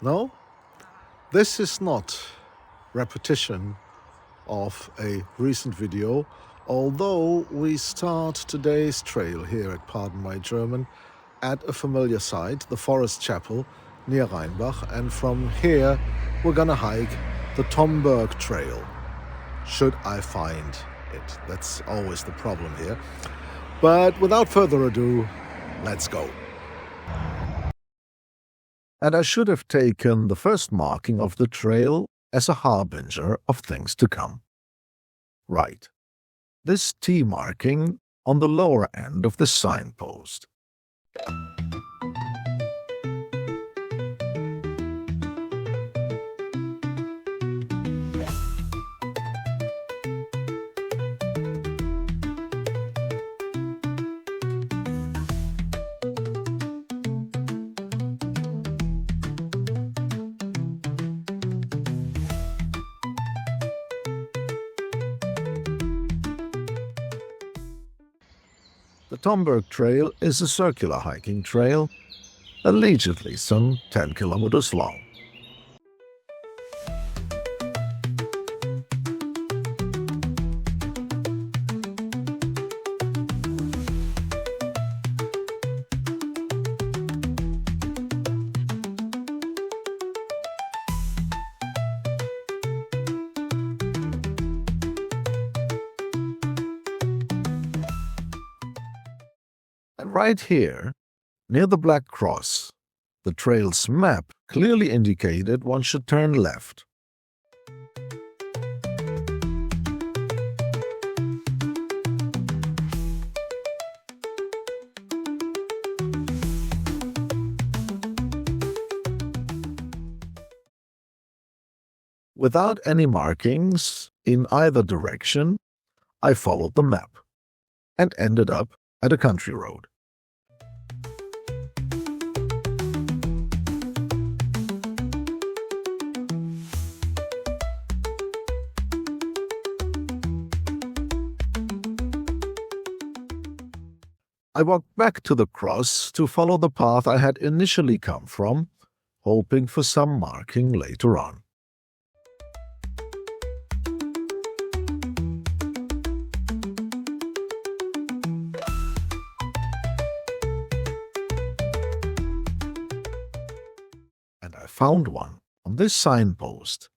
No, this is not repetition of a recent video, although we start today's trail here at Pardon My German at a familiar site, the Forest Chapel near Rheinbach, and from here we're gonna hike the Tomburg Trail, should I find it. That's always the problem here. But without further ado, let's go. And I should have taken the first marking of the trail as a harbinger of things to come. Right. This T marking on the lower end of the signpost. The Tomburg Trail is a circular hiking trail, allegedly some 10 kilometers long. And right here, near the Black Cross, the trail's map clearly indicated one should turn left. Without any markings in either direction, I followed the map and ended up at a country road. I walked back to the cross to follow the path I had initially come from, hoping for some marking later on. And I found one on this signpost.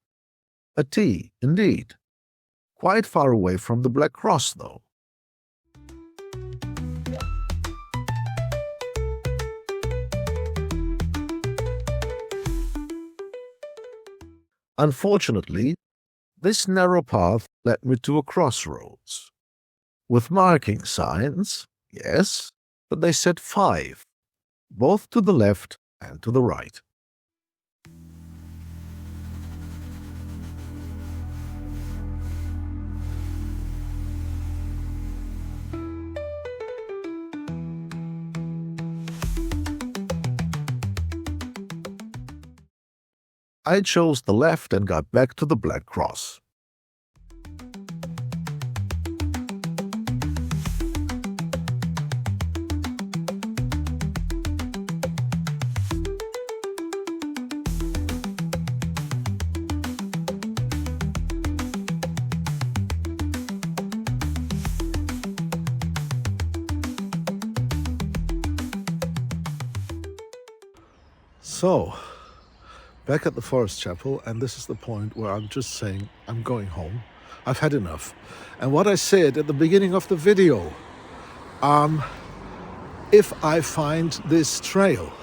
A T, indeed. Quite far away from the Black Cross, though. Unfortunately, this narrow path led me to a crossroads. With marking signs, yes, but they said 5, both to the left and to the right. I chose the left and got back to the Black Cross. So, back at the Forest Chapel, and this is the point where I'm just saying I'm going home. I've had enough. And what I said at the beginning of the video, if I find this trail,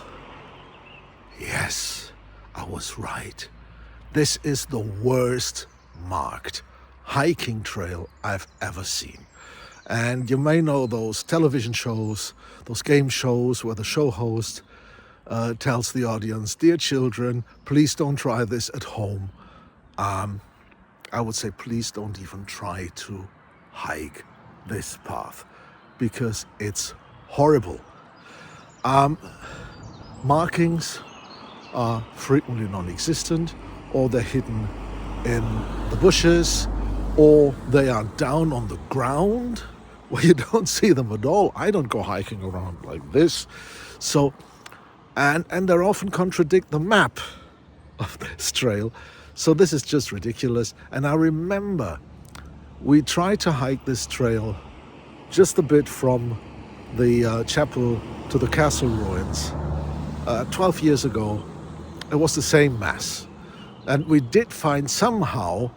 yes, I was right. This is the worst marked hiking trail I've ever seen. And you may know those television shows, those game shows where the show host tells the audience, dear children, please don't try this at home. I would say please don't even try to hike this path because it's horrible. Markings are frequently non-existent, or they're hidden in the bushes, or they are down on the ground where you don't see them at all. I don't go hiking around like this. So, and they often contradict the map. of this trail. So this is just ridiculous. And I remember we tried to hike this trail just a bit from the chapel to the castle ruins 12 years ago. It was the same mass. And we did find somehow,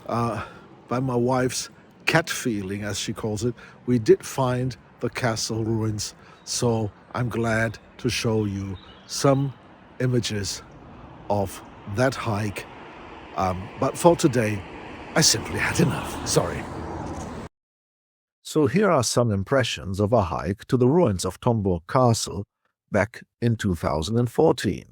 by my wife's cat feeling, as she calls it, we did find the castle ruins. So I'm glad to show you some images of that hike. But for today, I simply had enough. Sorry. So here are some impressions of a hike to the ruins of Tomburg Castle back in 2014.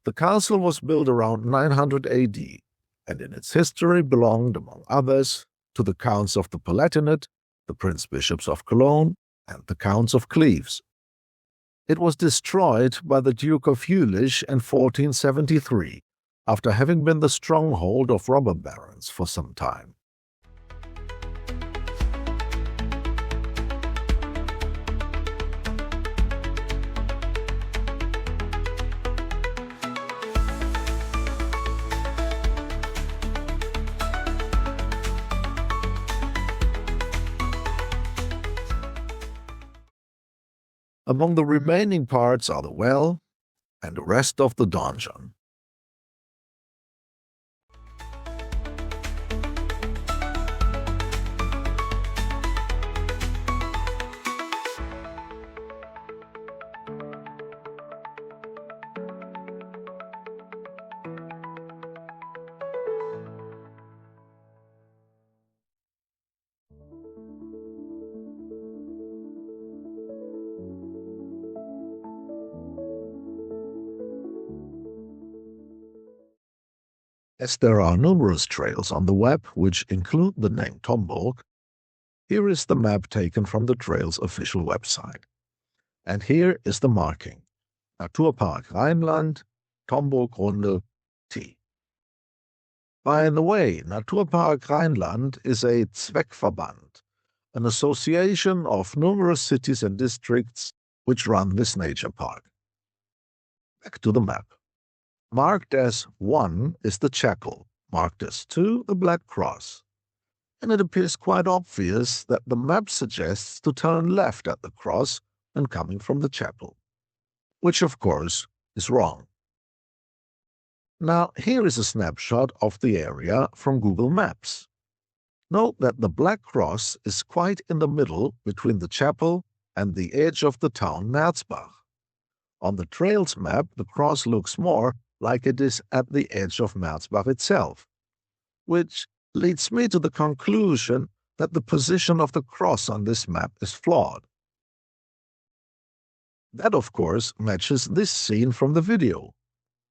The castle was built around 900 AD, and in its history belonged, among others, to the Counts of the Palatinate, the Prince-Bishops of Cologne, and the Counts of Cleves. It was destroyed by the Duke of Jülich in 1473, after having been the stronghold of robber barons for some time. Among the remaining parts are the well and the rest of the donjon. As there are numerous trails on the web which include the name Tomburg, here is the map taken from the trail's official website. And here is the marking: Naturpark Rheinland, Tomburgrunde T. By the way, Naturpark Rheinland is a Zweckverband, an association of numerous cities and districts which run this nature park. Back to the map. Marked as 1 is the chapel, marked as 2 the Black Cross, and it appears quite obvious that the map suggests to turn left at the cross when coming from the chapel, which of course is wrong. Now here is a snapshot of the area from Google Maps. Note that the Black Cross is quite in the middle between the chapel and the edge of the town Merzbach. On the trails map, the cross looks more like it is at the edge of Merzbach itself, which leads me to the conclusion that the position of the cross on this map is flawed. That, of course, matches this scene from the video,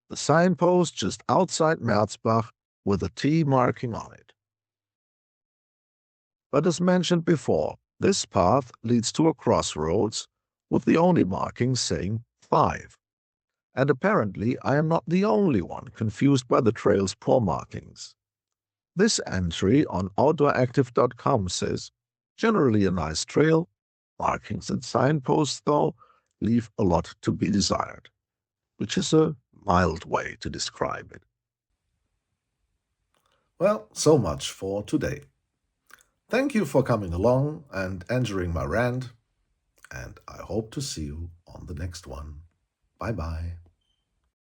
the signpost just outside Merzbach with a T marking on it. But as mentioned before, this path leads to a crossroads with the only marking saying 5. And apparently I am not the only one confused by the trail's poor markings. This entry on outdooractive.com says, generally a nice trail, markings and signposts, though, leave a lot to be desired, which is a mild way to describe it. Well, so much for today. Thank you for coming along and enjoying my rant, and I hope to see you on the next one. Bye-bye.